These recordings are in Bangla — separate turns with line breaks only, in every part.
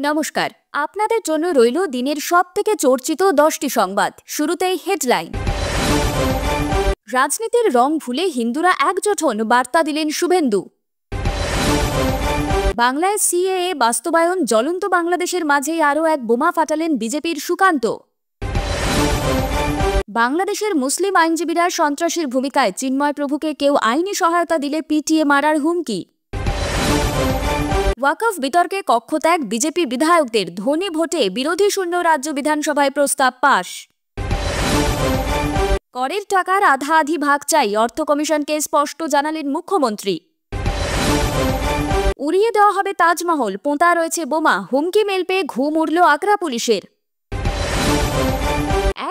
নমস্কার, আপনাদের জন্য রইল দিনের সবথেকে চর্চিত 10টি সংবাদ। শুরুতেই হেডলাইন। রাজনীতির রং ভুলে হিন্দুরা একজোট হন, বার্তা দিলেন শুভেন্দু। বাংলায় সিএএ বাস্তবায়ন, জ্বলন্ত বাংলাদেশের মাঝেই আরও এক বোমা ফাটালেন বিজেপির সুকান্ত। বাংলাদেশের মুসলিম আইনজীবীরা সন্ত্রাসীর ভূমিকায় চিন্ময় প্রভুকে কেউ আইনি সহায়তা দিলে পিটিয়ে মারার হুমকি। ওয়াকফ বিতর্কে কক্ষত্যাগ বিজেপি বিধায়কদের, ধনী ভোটে বিরোধী শূন্য রাজ্য বিধানসভায় প্রস্তাব পাশ। করের টাকার আধা আধি ভাগ চাই, অর্থ কমিশনকে স্পষ্ট জানালেন মুখ্যমন্ত্রী। উড়িয়ে দেওয়া হবে তাজমহল, পোঁতা রয়েছে বোমা, হুমকি মেল পেয়ে ঘুম উড়ল আগ্রা পুলিশের।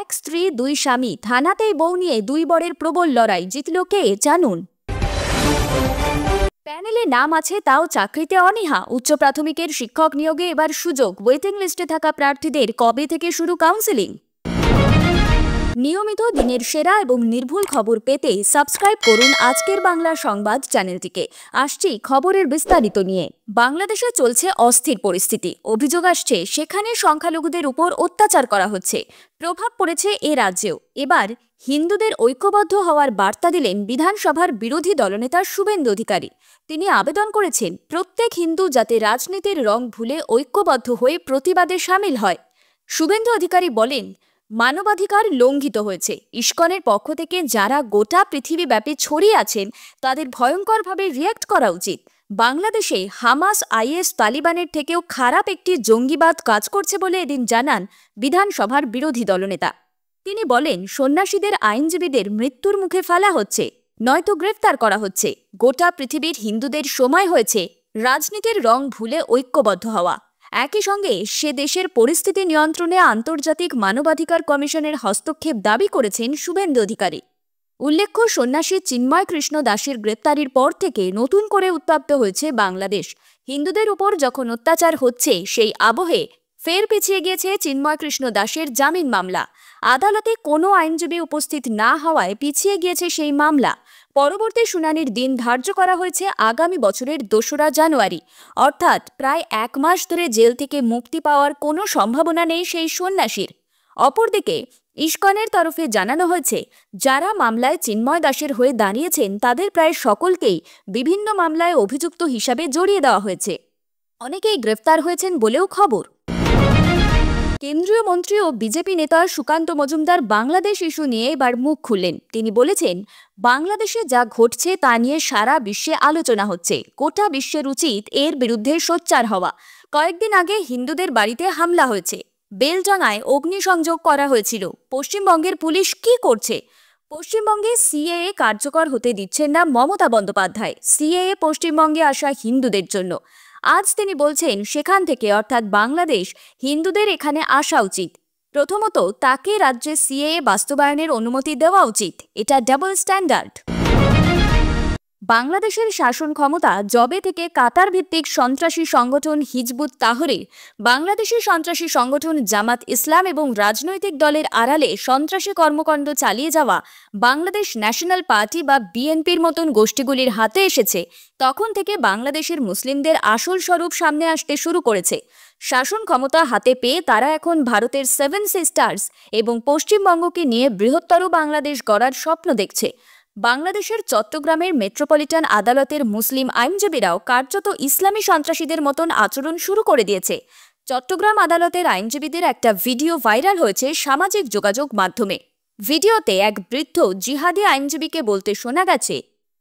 এক স্ত্রী দুই স্বামী, থানাতেই বউ নিয়ে দুই বরের প্রবল লড়াই, জিতল কে জানুন। প্যানেলে নাম আছে তাও চাকরিতে অনীহা, উচ্চ প্রাথমিকের শিক্ষক নিয়োগে এবার সুযোগ, ওয়েটিং লিস্টে থাকা প্রার্থীদের কবে থেকে শুরু কাউন্সেলিং। নিয়মিত দিনের সেরা এবং নির্ভুল খবর পেতে সাবস্ক্রাইব করুন আজকের বাংলা সংবাদ চ্যানেলটিকে। আসছি খবরের বিস্তারিত নিয়ে। বাংলাদেশে চলছে অস্থির পরিস্থিতি। অভিযোগ আসছে সেখানে সংখ্যালঘুদের উপর অত্যাচার করা হচ্ছে। প্রভাব পড়েছে এ রাজ্যেও। এবার হিন্দুদের ঐক্যবদ্ধ হওয়ার বার্তা দিলেন বিধানসভার বিরোধী দলনেতা শুভেন্দু অধিকারী। তিনি আবেদন করেছেন প্রত্যেক হিন্দু যাতে রাজনীতির রং ভুলে ঐক্যবদ্ধ হয়ে প্রতিবাদে সামিল হয়। শুভেন্দু অধিকারী বলেন, মানবাধিকার লঙ্ঘিত হয়েছে। ইসকনের পক্ষ থেকে যারা গোটা পৃথিবীব্যাপী ছড়িয়ে আছেন তাদের ভয়ঙ্করভাবে রিয়্যাক্ট করা উচিত। বাংলাদেশে হামাস, আইএস, তালিবানের থেকেও খারাপ একটি জঙ্গিবাদ কাজ করছে বলে এদিন জানান বিধানসভার বিরোধী দলনেতা। তিনি বলেন, সন্ন্যাসীদের আইনজীবীদের মৃত্যুর মুখে ফেলা হচ্ছে, নয়তো গ্রেফতার করা হচ্ছে। গোটা পৃথিবীর হিন্দুদের সময় হয়েছে রাজনীতির রং ভুলে ঐক্যবদ্ধ হওয়া। একই সঙ্গে সে দেশের পরিস্থিতি নিয়ন্ত্রণে আন্তর্জাতিক মানবাধিকার কমিশনের হস্তক্ষেপ দাবি করেছেন শুভেন্দু অধিকারী। উল্লেখ্য, সন্ন্যাসী চিন্ময় কৃষ্ণ দাসের গ্রেপ্তারির পর থেকে নতুন করে উত্তপ্ত হয়েছে বাংলাদেশ। হিন্দুদের উপর যখন অত্যাচার হচ্ছে সেই আবহে ফের পিছিয়ে গিয়েছে চিন্ময় কৃষ্ণ দাসের জামিন মামলা। আদালতে কোনো আইনজীবী উপস্থিত না হওয়ায় পিছিয়ে গিয়েছে সেই মামলা। পরবর্তী শুনানির দিন ধার্য করা হয়েছে আগামী বছরের 2রা জানুয়ারি। অর্থাৎ প্রায় 1 মাস ধরে জেল থেকে মুক্তি পাওয়ার কোনো সম্ভাবনা নেই সেই সন্ন্যাসীর। অপরদিকে ইসকনের তরফে জানানো হয়েছে, যারা মামলায় চিন্ময় দাসের হয়ে দাঁড়িয়েছেন তাদের প্রায় সকলকেই বিভিন্ন মামলায় অভিযুক্ত হিসাবে জড়িয়ে দেওয়া হয়েছে। অনেকেই গ্রেফতার হয়েছেন বলেও খবর। কেন্দ্রীয় মন্ত্রী ও বিজেপি নেতা সুকান্ত মজুমদার বাংলাদেশ ইস্যু নিয়ে এবার মুখ খুললেন। তিনি বলেছেন, বাংলাদেশে যা ঘটছে তা নিয়ে সারা বিশ্বে আলোচনা হচ্ছে। গোটা বিশ্বের উচিত এর বিরুদ্ধে সোচ্চার হওয়া। কয়েকদিন আগে হিন্দুদের বাড়িতে হামলা হয়েছে, বেলডাঙায় অগ্নিসংযোগ করা হয়েছিল। পশ্চিমবঙ্গের পুলিশ কি করছে? পশ্চিমবঙ্গে সিএএ কার্যকর হতে দিচ্ছেন না মমতা বন্দ্যোপাধ্যায়। সিএএ পশ্চিমবঙ্গে আসা হিন্দুদের জন্য। আজ তিনি বলছেন সেখান থেকে অর্থাৎ বাংলাদেশ হিন্দুদের এখানে আসা উচিত। প্রথমত তাকে রাজ্যে সিএএ বাস্তবায়নের অনুমতি দেওয়া উচিত। এটা ডাবল স্ট্যান্ডার্ড। বাংলাদেশের শাসন ক্ষমতা জবে থেকে কাতার ভিত্তিক সন্ত্রাসী সংগঠন হিজবুত তাহরির, বাংলাদেশের সন্ত্রাসী সংগঠন জামাত ইসলাম এবং রাজনৈতিক দলের আড়ালে সন্ত্রাসী কর্মকাণ্ড চালিয়ে যাওয়া বাংলাদেশ ন্যাশনাল পার্টি বা বিএনপির মতন গোষ্ঠীগুলির হাতে এসেছে, তখন থেকে বাংলাদেশের মুসলিমদের আসল স্বরূপ সামনে আসতে শুরু করেছে। শাসন ক্ষমতা হাতে পেয়ে তারা এখন ভারতের 7 সিস্টার্স এবং পশ্চিমবঙ্গকে নিয়ে বৃহত্তর বাংলাদেশ গড়ার স্বপ্ন দেখছে। বাংলাদেশের চট্টগ্রামের মেট্রোপলিটন আদালতের মুসলিম আইনজীবীরাও কার্যত ইসলামী সন্ত্রাসীদের মতন আচরণ শুরু করে দিয়েছে। চট্টগ্রাম আদালতের আইনজীবীদের একটা ভিডিও ভাইরাল হয়েছে সামাজিক যোগাযোগ মাধ্যমে। ভিডিওতে এক বৃদ্ধ জিহাদি আইনজীবীকে বলতে শোনা গেছে,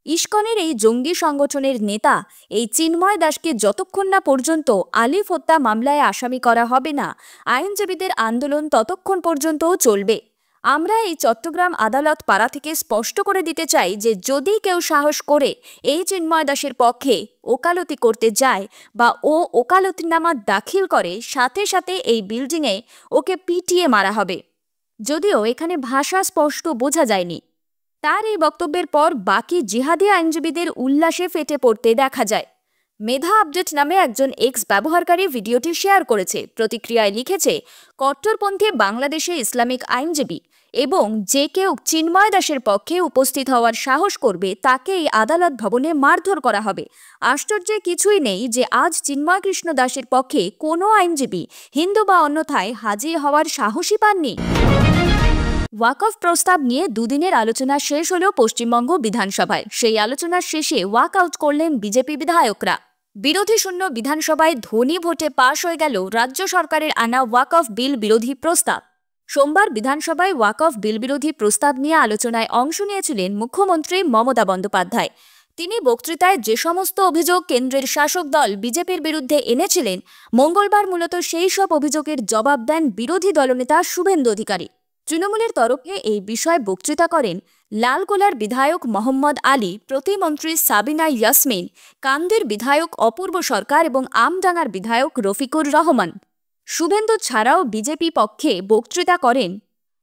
ইসকনের এই জঙ্গি সংগঠনের নেতা এই চিন্ময় দাসকে যতক্ষণ না পর্যন্ত আলিফ হত্যা মামলায় আসামি করা হবে না, আইনজীবীদের আন্দোলন ততক্ষণ পর্যন্তও চলবে। আমরা এই চট্টগ্রাম আদালত পাড়া থেকে স্পষ্ট করে দিতে চাই যে যদি কেউ সাহস করে এই চিন্ময় দাসের পক্ষে ওকালতি করতে যায় বা ও ওকালতিনামা দাখিল করে, সাথে সাথে এই বিল্ডিংয়ে ওকে পিটিয়ে মারা হবে। যদিও এখানে ভাষা স্পষ্ট বোঝা যায়নি। তার এই বক্তব্যের পর বাকি জিহাদি আইনজীবীদের উল্লাসে ফেটে পড়তে দেখা যায়। মেধা আপডেট নামে একজন এক্স ব্যবহারকারী ভিডিওটি শেয়ার করেছে। প্রতিক্রিয়ায় লিখেছে, কট্টরপন্থী বাংলাদেশে ইসলামিক আইনজীবী, এবং যে কেউ চিন্ময় দাসের পক্ষে উপস্থিত হওয়ার সাহস করবে তাকেই আদালত ভবনে মারধর করা হবে। আশ্চর্যের কিছুই নেই যে আজ চিন্ময় কৃষ্ণ দাসের পক্ষে কোনো আইনজীবী হিন্দু বা অন্যথায় হাজির হওয়ার সাহসই পাননি। ওয়াকফ প্রস্তাব নিয়ে দুদিনের আলোচনা শেষ হলো পশ্চিমবঙ্গ বিধানসভায়। সেই আলোচনার শেষে ওয়াক আউট করলেন বিজেপি বিধায়করা। বিরোধী শূন্য বিধানসভায় ধ্বনি ভোটে পাশ হয়ে গেল রাজ্য সরকারের আনা ওয়াকফ বিল বিরোধী প্রস্তাব। সোমবার বিধানসভায় ওয়াকফ বিল বিরোধী প্রস্তাব নিয়ে আলোচনায় অংশ নিয়েছিলেন মুখ্যমন্ত্রী মমতা বন্দ্যোপাধ্যায়। তিনি বক্তৃতায় যে সমস্ত অভিযোগ কেন্দ্রের শাসক দল বিজেপির বিরুদ্ধে এনেছিলেন, মঙ্গলবার মূলত সেই সব অভিযোগের জবাব দেন বিরোধী দলনেতা শুভেন্দু অধিকারী। তৃণমূলের তরফে এই বিষয়ে বক্তৃতা করেন লালগোলার বিধায়ক মোহাম্মদ আলী, প্রতিমন্ত্রী সাবিনা ইয়াসমিন, কান্দির বিধায়ক অপূর্ব সরকার এবং আমডাঙ্গার বিধায়ক রফিকুর রহমান। শুভেন্দু ছাড়াও বিজেপি পক্ষে বক্তৃতা করেন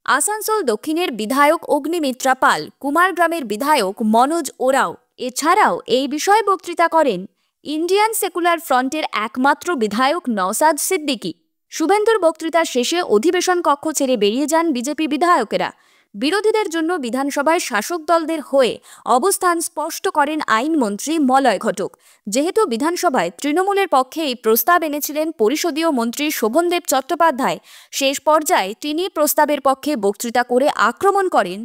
আসানসোল দক্ষিণের বিধায়ক অগ্নিমিত্রা পাল, কুমারগ্রামের বিধায়ক মনোজ ওরাও। এছাড়াও এই বিষয়ে বক্তৃতা করেন ইন্ডিয়ান সেকুলার ফ্রন্টের একমাত্র বিধায়ক নওসাদ সিদ্দিকী। শুভেন্দুর বক্তৃতা শেষে অধিবেশন কক্ষ ছেড়ে বেরিয়ে যান বিজেপি বিধায়কেরা। বিরোধীদের জন্য বিধানসভায় শাসক দলদের হয়ে অবস্থান স্পষ্ট করেন আইনমন্ত্রী মলয় ঘটক। যেহেতু বিধানসভায় তৃণমূলের পক্ষে এই প্রস্তাব এনেছিলেন পরিষদীয় মন্ত্রী শোভনদেব চট্টোপাধ্যায়, শেষ পর্যায়ে তিনি প্রস্তাবের পক্ষে বক্তৃতা করে আক্রমণ করেন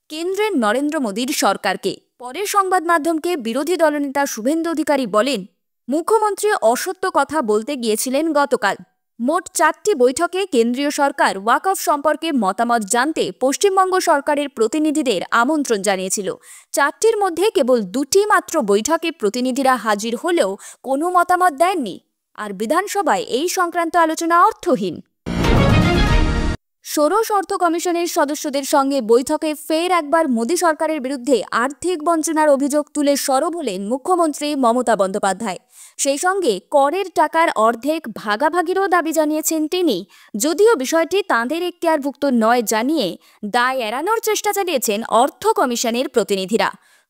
কেন্দ্রের নরেন্দ্র মোদীর সরকারকে। পরে সংবাদ মাধ্যমকে বিরোধী দলনেতা শুভেন্দু অধিকারী বলেন, মুখ্যমন্ত্রী অসত্য কথা বলতে গিয়েছিলেন গতকাল। মোট 4টি বৈঠকে কেন্দ্রীয় সরকার ওয়াকফ সম্পর্কে মতামত জানতে পশ্চিমবঙ্গ সরকারের প্রতিনিধিদের আমন্ত্রণ জানিয়েছিল। 4টির মধ্যে কেবল 2টি মাত্র বৈঠকে প্রতিনিধিরা হাজির হলেও কোনো মতামত দেননি। আর বিধানসভায় এই সংক্রান্ত আলোচনা অর্থহীন। ষোড়শ অর্থ কমিশনের সদস্যদের সঙ্গে বৈঠকে ফের একবার মোদী সরকারের বিরুদ্ধে আর্থিক বঞ্চনার অভিযোগ তুলে সরব হলেন মুখ্যমন্ত্রী মমতা বন্দ্যোপাধ্যায়। সেই সঙ্গে করের টাকার অর্ধেক ভাগাভাগিরও দাবি জানিয়েছেন তিনি, যদিও বিষয়টি তাঁদের এখতিয়ারভুক্ত নয় জানিয়ে দায় এড়ানোর চেষ্টা চালিয়েছেন অর্থ কমিশনের প্রতিনিধিরা।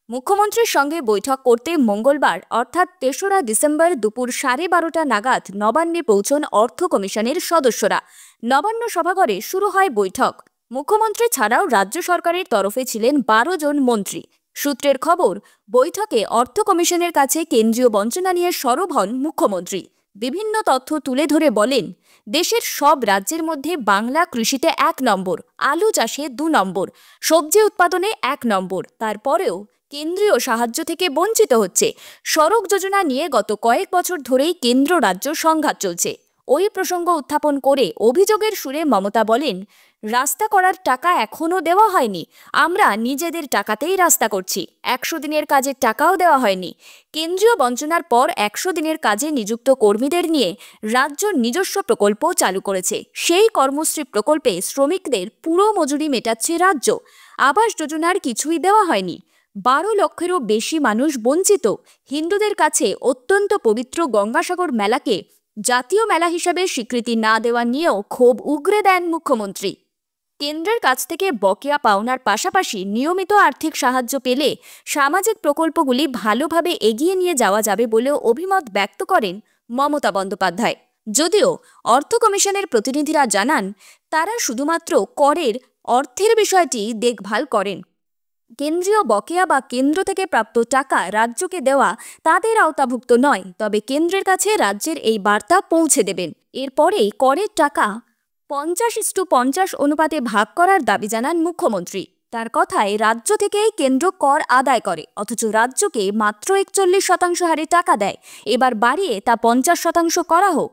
মুখ্যমন্ত্রীর সঙ্গে বৈঠক করতে মঙ্গলবার অর্থাৎ 3রা ডিসেম্বর দুপুর 12:30 নাগাদ নবান্নে পৌঁছন অর্থ কমিশনের সদস্যরা। নবান্ন সভাঘরে শুরু হয় বৈঠক। মুখ্যমন্ত্রী ছাড়াও রাজ্য সরকারের তরফে ছিলেন 12 জন মন্ত্রী। সূত্রের খবর, বৈঠকে অর্থ কমিশনের কাছে কেন্দ্রীয় বঞ্চনা নিয়ে সরব হন মুখ্যমন্ত্রী। বিভিন্ন তথ্য তুলে ধরে বলেন, দেশের সব রাজ্যের মধ্যে বাংলা কৃষিতে 1 নম্বর, আলু চাষে 2 নম্বর, সবজি উৎপাদনে 1 নম্বর। তারপরেও কেন্দ্রীয় সাহায্য থেকে বঞ্চিত হচ্ছে। সড়ক যোজনা নিয়ে গত কয়েক বছর ধরেই কেন্দ্র রাজ্য সংঘাত চলছে। ওই প্রসঙ্গ উত্থাপন করে অভিযোগের সুরে মমতা বলেন, রাস্তা করার টাকা এখনো দেওয়া হয়নি, আমরা নিজেদের টাকাতেই রাস্তা করছি। 100 দিনের কাজের টাকাও দেওয়া হয়নি। কেন্দ্রীয় বঞ্চনার পর 100 দিনের কাজে নিযুক্ত কর্মীদের নিয়ে রাজ্য নিজস্ব প্রকল্প চালু করেছে। সেই কর্মশ্রী প্রকল্পে শ্রমিকদের পুরো মজুরি মেটাচ্ছে রাজ্য। আবাস যোজনার কিছুই দেওয়া হয়নি। 12 লক্ষেরও বেশি মানুষ বঞ্চিত। হিন্দুদের কাছে অত্যন্ত পবিত্র গঙ্গাসাগর মেলাকে জাতীয় মেলা হিসাবে স্বীকৃতি না দেওয়া নিয়েও ক্ষোভ উগরে দেন মুখ্যমন্ত্রী। কেন্দ্রের কাছ থেকে বকেয়া পাওনার পাশাপাশি নিয়মিত আর্থিক সাহায্য পেলে সামাজিক প্রকল্পগুলি ভালোভাবে এগিয়ে নিয়ে যাওয়া যাবে বলেও অভিমত ব্যক্ত করেন মমতা বন্দ্যোপাধ্যায়। যদিও অর্থ কমিশনের প্রতিনিধিরা জানান, তারা শুধুমাত্র করের অর্থের বিষয়টি দেখভাল করেন। কেন্দ্রীয় বকেয়া বা কেন্দ্র থেকে প্রাপ্ত টাকা রাজ্যকে দেওয়া তাদের আওতাভুক্ত নয়। তবে কেন্দ্রের কাছে রাজ্যের এই বার্তা পৌঁছে দেবেন। এরপরেই করের টাকা 50:50 অনুপাতে ভাগ করার দাবি জানান মুখ্যমন্ত্রী। তার কথায়, রাজ্য থেকেই কেন্দ্র কর আদায় করে, অথচ রাজ্যকে মাত্র 41% হারে টাকা দেয়। এবার বাড়িয়ে তা 50% করা হোক।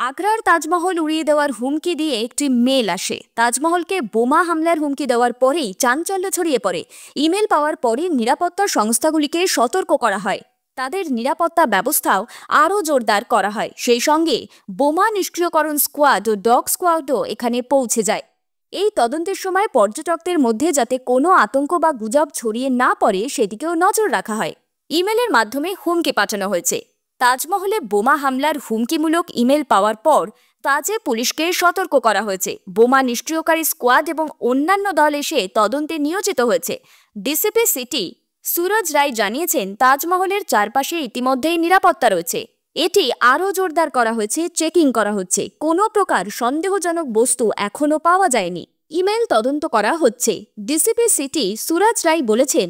আগ্রার তাজমহল উড়িয়ে দেওয়ার হুমকি দিয়ে একটি মেল আসে। তাজমহলকে বোমা হামলার হুমকি দেওয়ার পরেই চাঞ্চল্য ছড়িয়ে পড়ে। ইমেল পাওয়ার পরে নিরাপত্তা সংস্থাগুলিকে সতর্ক করা হয়। তাদের নিরাপত্তা ব্যবস্থাও আরও জোরদার করা হয়। সেই সঙ্গে বোমা নিষ্ক্রিয়করণ স্কোয়াড ও ডগ স্কোয়াডও এখানে পৌঁছে যায়। এই তদন্তের সময় পর্যটকদের মধ্যে যাতে কোনো আতঙ্ক বা গুজব ছড়িয়ে না পড়ে সেদিকেও নজর রাখা হয়। ইমেলের মাধ্যমে হুমকি পাঠানো হয়েছে। তাজমহলে বোমা হামলার হুমকিমূলক ইমেল পাওয়ার পর তাজে পুলিশকে সতর্ক করা হয়েছে। বোমা নিষ্ক্রিয়কারী স্কোয়াড এবং অন্যান্য দল এসে তদন্তে নিয়োজিত হয়েছে। ডিসিপি সিটি সুরজ রায় জানিয়েছেন, তাজমহলের চারপাশে ইতিমধ্যেই নিরাপত্তা রয়েছে। এটি আরও জোরদার করা হয়েছে, চেকিং করা হচ্ছে। কোনো প্রকার সন্দেহজনক বস্তু এখনও পাওয়া যায়নি। ইমেল তদন্ত করা হচ্ছে। ডিসিপি সিটি সুরাজ রায় বলেছেন,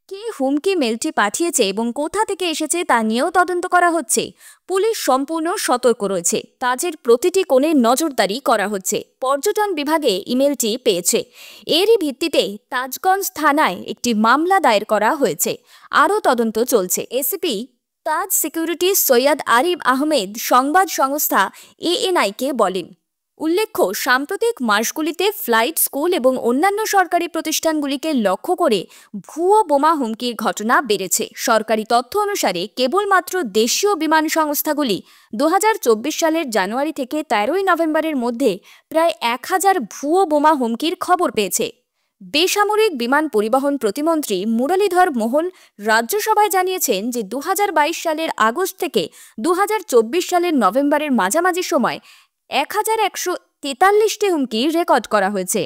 কে হুমকি মেলটি পাঠিয়েছে এবং কোথা থেকে এসেছে তা নিয়েও তদন্ত করা হচ্ছে। পুলিশ সম্পূর্ণ সতর্ক রয়েছে। কাজের প্রতিটি কোণে নজরদারি করা হচ্ছে। পর্যটন বিভাগে ইমেলটি পেয়েছে। এরই ভিত্তিতে তাজগঞ্জ থানায় একটি মামলা দায়ের করা হয়েছে। আরও তদন্ত চলছে। এসিপি তাজ সিকিউরিটি সৈয়দ আরিফ আহমেদ সংবাদ সংস্থা এএনআইকে বলেন, উল্লেখ্য, সাম্প্রতিক মাসগুলিতে ফ্লাইট, স্কুল এবং অন্যান্য সরকারি প্রতিষ্ঠানগুলিকে লক্ষ্য করে ভুয়ো বোমা হুমকির ঘটনা বেড়েছে। সরকারি তথ্য অনুসারে কেবলমাত্র দেশীয় বিমান সংস্থাগুলি 2024 সালের জানুয়ারি থেকে 13ই নভেম্বরের মধ্যে প্রায় 1000 ভুয়ো বোমা হুমকির খবর পেয়েছে। বেসামরিক বিমান পরিবহন প্রতিমন্ত্রী মুরলীধর মোহন রাজ্যসভায় জানিয়েছেন যে 2022 সালের আগস্ট থেকে 2024 সালের নভেম্বরের মাঝামাঝি সময় 1143টি হুমকি রেকর্ড করা হয়েছে।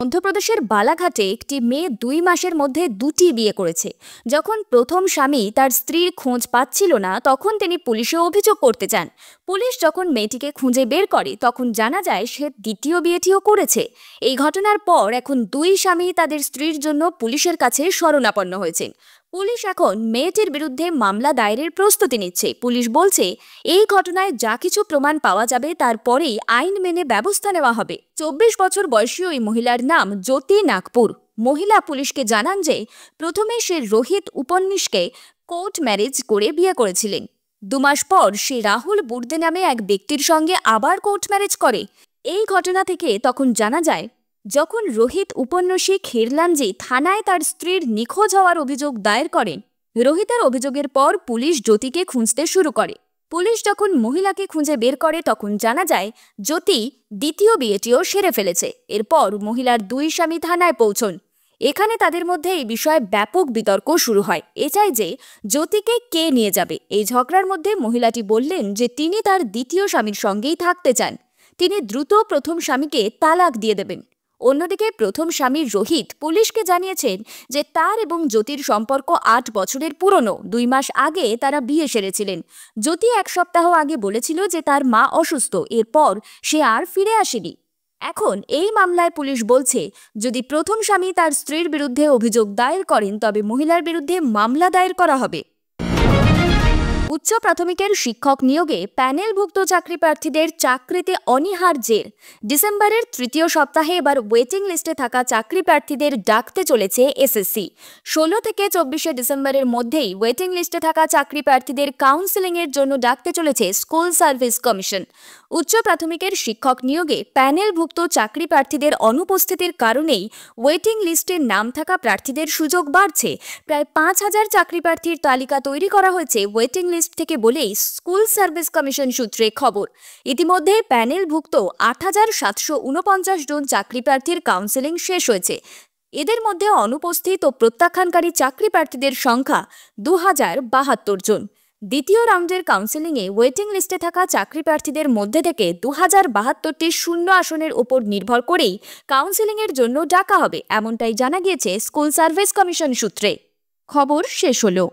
মধ্যপ্রদেশের বালাঘাটে একটি মেয়ে 2 মাসের মধ্যে 2টি বিয়ে করেছে। যখন প্রথম স্বামী তার স্ত্রীর খোঁজ পাচ্ছিল না, তখন তিনি পুলিশে অভিযোগ করতে চান। পুলিশ যখন মেয়েটিকে খুঁজে বের করে, তখন জানা যায় সে দ্বিতীয় বিয়েটিও করেছে। এই ঘটনার পর এখন 2 স্বামী তাদের স্ত্রীর জন্য পুলিশের কাছে শরণাপন্ন হয়েছেন। পুলিশ এখন মেয়েটির বিরুদ্ধে মামলা দায়েরের প্রস্তুতি নিচ্ছে। পুলিশ বলছে, এই ঘটনায় যা কিছু প্রমাণ পাওয়া যাবে তারপরেই আইন মেনে ব্যবস্থা নেওয়া হবে। 24 বছর বয়সী ওই মহিলার নাম জ্যোতি নাগপুর। মহিলা পুলিশকে জানান যে প্রথমে সে রোহিত উপন্নিশকে কোর্ট ম্যারেজ করে বিয়ে করেছিলেন। 2 মাস পর সে রাহুল বুর্দে নামে এক ব্যক্তির সঙ্গে আবার কোর্ট ম্যারেজ করে। এই ঘটনা থেকে তখন জানা যায়, যখন রোহিত উপন্যাসী খিরলাঞ্জি থানায় তার স্ত্রীর নিখোঁজ হওয়ার অভিযোগ দায়ের করেন, রোহিতের অভিযোগের পর পুলিশ জ্যোতিকে খুঁজতে শুরু করে। পুলিশ যখন মহিলাকে খুঁজে বের করে, তখন জানা যায় জ্যোতি দ্বিতীয় বিয়েটিও সেরে ফেলেছে। এরপর মহিলার 2 স্বামী থানায় পৌঁছন। এখানে তাদের মধ্যে এই বিষয়ে ব্যাপক বিতর্ক শুরু হয়। এ চাই যে জ্যোতিকে কে নিয়ে যাবে। এই ঝগড়ার মধ্যে মহিলাটি বললেন যে তিনি তার দ্বিতীয় স্বামীর সঙ্গেই থাকতে চান। তিনি দ্রুত প্রথম স্বামীকে তালাক দিয়ে দেবেন। অন্যদিকে প্রথম স্বামী রোহিত পুলিশকে জানিয়েছেন যে তার এবং জ্যোতির সম্পর্ক 8 বছরের পুরনো। 2 মাস আগে তারা বিয়ে সেরেছিলেন। জ্যোতি 1 সপ্তাহ আগে বলেছিল যে তার মা অসুস্থ। এরপর সে আর ফিরে আসেনি। এখন এই মামলায় পুলিশ বলছে, যদি প্রথম স্বামী তার স্ত্রীর বিরুদ্ধে অভিযোগ দায়ের করেন, তবে মহিলার বিরুদ্ধে মামলা দায়ের করা হবে। উচ্চ প্রাথমিকের শিক্ষক নিয়োগে প্যানেলভুক্ত চাকরি প্রার্থীদের চাকরিতে অনীহার জের। ডিসেম্বরের 3য় সপ্তাহে এবার ওয়েটিং লিস্টে থাকা চাকরি প্রার্থীদের ডাকতে চলেছে এসএসসি। 16 থেকে 24 ডিসেম্বরের মধ্যেই ওয়েটিং লিস্টে থাকা চাকরি প্রার্থীদের কাউন্সেলিংয়ের জন্য ডাকতে চলেছে স্কুল সার্ভিস কমিশন। উচ্চ প্রাথমিকের শিক্ষক নিয়োগে প্যানেলভুক্ত চাকরি প্রার্থীদের অনুপস্থিতির কারণেই ওয়েটিং লিস্টে নাম থাকা প্রার্থীদের সুযোগ বাড়ছে। প্রায় 5000 চাকরি প্রার্থীর তালিকা তৈরি করা হয়েছে ওয়েটিং লিস্ট থেকে বলেই স্কুল সার্ভিস কমিশন সূত্রে খবর। ইতিমধ্যে প্যানেলভুক্ত 8749 জন চাকরি প্রার্থীর কাউন্সেলিং শেষ হয়েছে। এদের মধ্যে অনুপস্থিত ও প্রত্যাখ্যানকারী চাকরি প্রার্থীদের সংখ্যা 2072 জন। দ্বিতীয় রাউন্ডের কাউন্সেলিংয়ে ওয়েটিং লিস্টে থাকা চাকরি প্রার্থীদের মধ্যে থেকে 2072টি শূন্য আসনের উপর নির্ভর করেই কাউন্সেলিংয়ের জন্য ডাকা হবে, এমনটাই জানা গিয়েছে স্কুল সার্ভিস কমিশন সূত্রে। খবর শেষ হলো।